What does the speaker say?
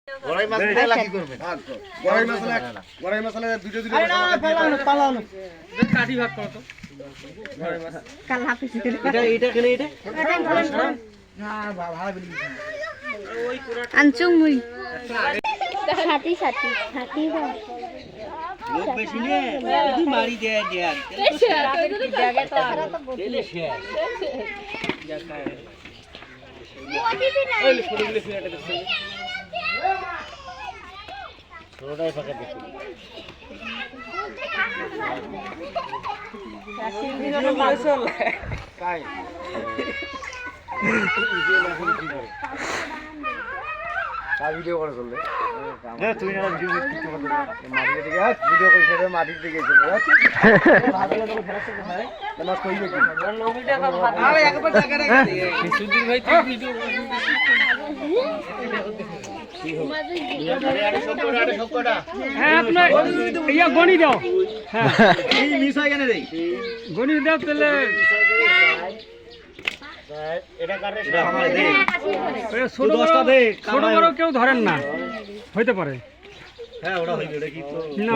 গড়াই মাছ দিয়ে লাগি করবেন। গড়াই মশলা দুটো আরে না পালানো কাটি ভাগ করো তো গড়াই মাছ কাল হাফিস এটা কেন এটা না ভাড়া বিলি ওই পুরো আনচুং মুই সাথী সাথী সাথী লোক বেশি নে শুধু মারি দেয় দেয় জায়গা তো তেলে শেষ জায়গা ওটিপি নাই ওই ছোটগুলো ফিরাটা দেখতে ছোটটাই ফাঁকা দেখি। কাই কার ভিডিও করে চলবে তুই না ভিডিও করতে পারবি না। মাটির দিকে ভিডিও করে সেটা মাটির দিকে গেছে তোমার কই দেখি আরে একবার জায়গা রেখে দে সুধীর ভাই তুই ভিডিও হ্যাঁ আপনার ইয়া গনি দাও হ্যাঁ এই মিস হয় কেন রে গনি দাও তাহলে এটা কারে এটা আমার দে ছোট বড় কেউ ধরেন না হইতে পারে হ্যাঁ ওটা হইবে এটা কি তো না